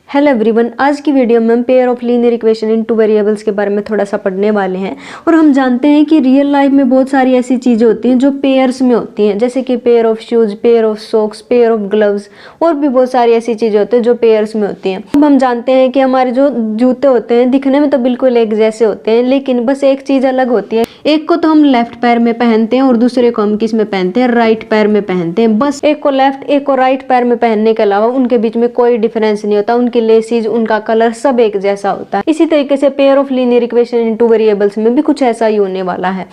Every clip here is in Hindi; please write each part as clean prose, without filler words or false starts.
हेलो एवरीवन, आज की वीडियो में हम pair of linear equation in two variables के बारे में थोड़ा सा पढ़ने वाले हैं। और हम जानते हैं कि रियल लाइफ में बहुत सारी ऐसी चीज़ें होती हैं जो पेयर्स में होती हैं, जैसे कि pair of shoes, pair of socks, pair of gloves और भी बहुत सारी ऐसी चीज़ें होती हैं जो पेयर्स में होती हैं। अब हम जानते हैं कि हमारे जो जूते होते हैं दिखने में तो बिल्कुल एक जैसे होते हैं, लेकिन बस एक चीज़ अलग होती है। एक को तो हम लेफ्ट पैर में पहनते हैं और दूसरे को हम किस में पहनते हैं, राइट पैर में पहनते हैं। बस एक को लेफ्ट एक को राइट पैर में पहनने के अलावा उनके बीच में कोई डिफरेंस नहीं होता। उनकी लेसीज, उनका कलर सब एक जैसा होता है। इसी तरीके से pair of linear equation in two variables में भी कुछ ऐसा ही होने वाला है।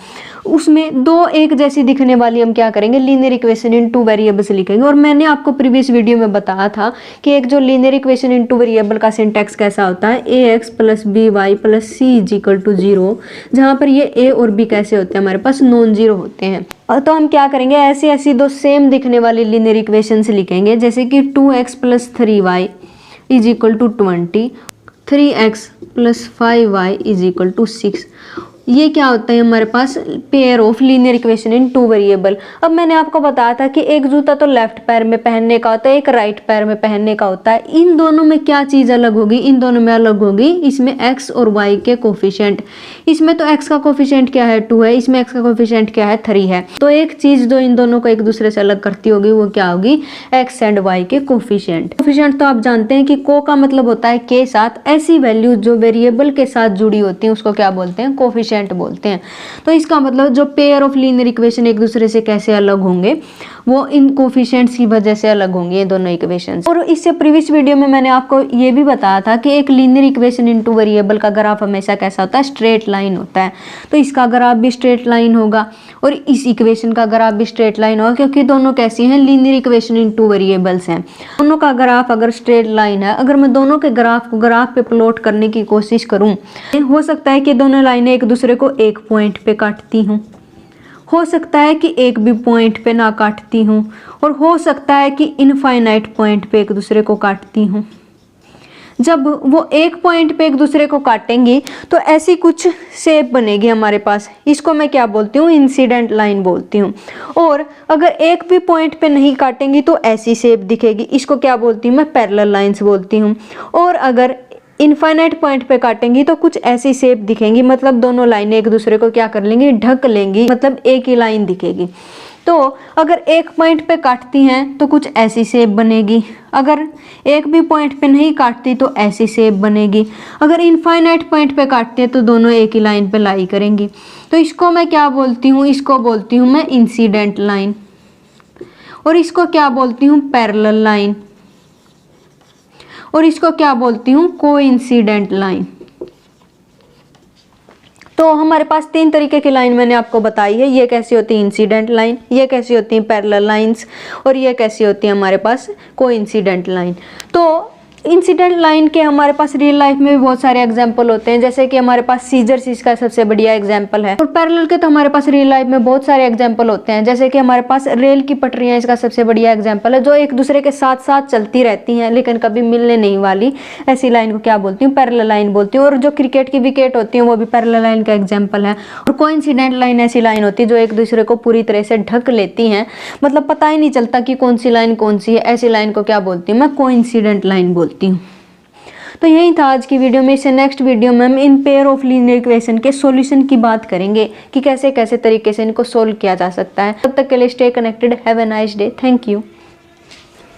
उसमें दो एक जैसी दिखने वाली हम क्या करेंगे, linear equation in two variables लिखेंगे। और मैंने आपको प्रीवियस वीडियो में बताया था कि एक जो linear equation in two variable का सिंटैक्स कैसा होता है, ax + by + c = 0, जहां पर ये a और b कैसे होते हैं, हमारे पास नॉन जीरो होते हैं। तो हम क्या करेंगे, ऐसी ऐसी दो सेम दिखने वाली लीनियर इक्वेशंस लिखेंगे, जैसे कि 2x + 3y = 20, 3x + 5y = 6। ये क्या होता है हमारे पास, pair of linear equation in two variable. अब मैंने आपको बताया था कि एक जूता तो लेफ्ट पैर में पहनने का होता है, एक राइट पैर में पहनने का होता है। इन दोनों में क्या चीज़ अलग होगी, इन दोनों में अलग होगी इसमें x और y के कोफिशिएंट। इसमें तो x का कोफिशिएंट क्या है, 2 है, इसमें x का कोफिशिएंट क्या है, 3 है। तो एक चीज़ जो इन दोनों को एक दूसरे से अलग करती होगी वो क्या होगी, x एंड y के कोफिशिएंट। कोफिशिएंट तो आप जानते हैं कि को का मतलब होता है के साथ। ऐसी वैल्यू जो वेरिएबल के साथ जुड़ी होती है उसको क्या बोलते हैं, कोफिशिएंट बोलते हैं। तो इसका मतलब जो पेयर ऑफ लीनियर इक्वेशन एक दूसरे से कैसे अलग होंगे, वो इन कोफिशिएंट्स की वजह से अलग होंगे ये दोनों इक्वेशंस। और इससे प्रीवियस वीडियो में मैंने आपको ये भी बताया था कि एक लीनियर इक्वेशन इनटू वेरिएबल का ग्राफ हमेशा कैसा होता है, स्ट्रेट लाइन होता है। तो इसका ग्राफ भी स्ट्रेट लाइन होगा और इस इक्वेशन का ग्राफ भी स्ट्रेट लाइन होगा, क्योंकि दोनों कैसी हैं, लीनियर इक्वेशन इनटू वेरिएबल्स हैं। दोनों का ग्राफ अगर स्ट्रेट लाइन है, अगर मैं दोनों के ग्राफ को ग्राफ पे प्लॉट करने की कोशिश करूं, हो सकता है कि दोनों लाइनें एक दूसरे को एक पॉइंट पे काटती हूं, हो सकता है कि एक भी पॉइंट पे ना काटती हूँ, और हो सकता है कि इनफाइनाइट पॉइंट पे एक दूसरे को काटती हूँ। जब वो एक पॉइंट पे एक दूसरे को काटेंगी तो ऐसी कुछ शेप बनेगी हमारे पास, इसको मैं क्या बोलती हूँ, इंसिडेंट लाइन बोलती हूँ। और अगर एक भी पॉइंट पे नहीं काटेंगी तो ऐसी शेप दिखेगी, इसको क्या बोलती हूँ, मैं पैरेलल लाइंस बोलती हूँ। और अगर इनफाइनाइट पॉइंट पे काटेंगी तो कुछ ऐसी शेप दिखेंगी, मतलब दोनों लाइनें एक दूसरे को क्या कर लेंगी, ढक लेंगी, मतलब एक ही लाइन दिखेगी। तो अगर एक पॉइंट पे काटती हैं तो कुछ ऐसी शेप बनेगी, अगर एक भी पॉइंट पे नहीं काटती तो ऐसी शेप बनेगी, अगर इनफाइनाइट पॉइंट पे काटती है तो दोनों एक ही लाइन पे लाई करेंगी। तो इसको मैं क्या बोलती हूँ, इसको बोलती हूँ मैं इंसिडेंट लाइन, और इसको क्या बोलती हूँ, पैरेलल लाइन, और इसको क्या बोलती हूँ, कोइंसिडेंट लाइन। तो हमारे पास तीन तरीके की लाइन मैंने आपको बताई है। ये कैसी होती है, इंसिडेंट लाइन, ये कैसी होती है, पैरेलल लाइंस, और ये कैसी होती है हमारे पास, कोइंसिडेंट लाइन। तो इंसिडेंट लाइन के हमारे पास रियल लाइफ में भी बहुत सारे एग्जाम्पल होते हैं, जैसे कि हमारे पास सीजर्स इसका सबसे बढ़िया एग्जाम्पल है। और पैरेलल के तो हमारे पास रियल लाइफ में बहुत सारे एग्जाम्पल होते हैं, जैसे कि हमारे पास रेल की पटरियां इसका सबसे बढ़िया एग्जाम्पल है, जो एक दूसरे के साथ साथ चलती रहती हैं लेकिन कभी मिलने नहीं वाली। ऐसी लाइन को क्या बोलती हूँ, पैरेलल लाइन बोलती हूँ। और जो क्रिकेट की विकेट होती है वो भी पैरेलल लाइन का एग्जाम्पल है। और कोइंसिडेंट लाइन ऐसी लाइन होती है जो एक दूसरे को पूरी तरह से ढक लेती हैं, मतलब पता ही नहीं चलता कि कौन सी लाइन कौन सी है। ऐसी लाइन को क्या बोलती हूँ, मैं कोइंसिडेंट लाइन बोलती हूँ। तो यही था आज की वीडियो में। इससे नेक्स्ट वीडियो में हम in pair of linear equation के सॉल्यूशन की बात करेंगे कि कैसे कैसे तरीके से इनको सोल्व किया जा सकता है। तब तक के लिए stay connected, have a nice day, thank you.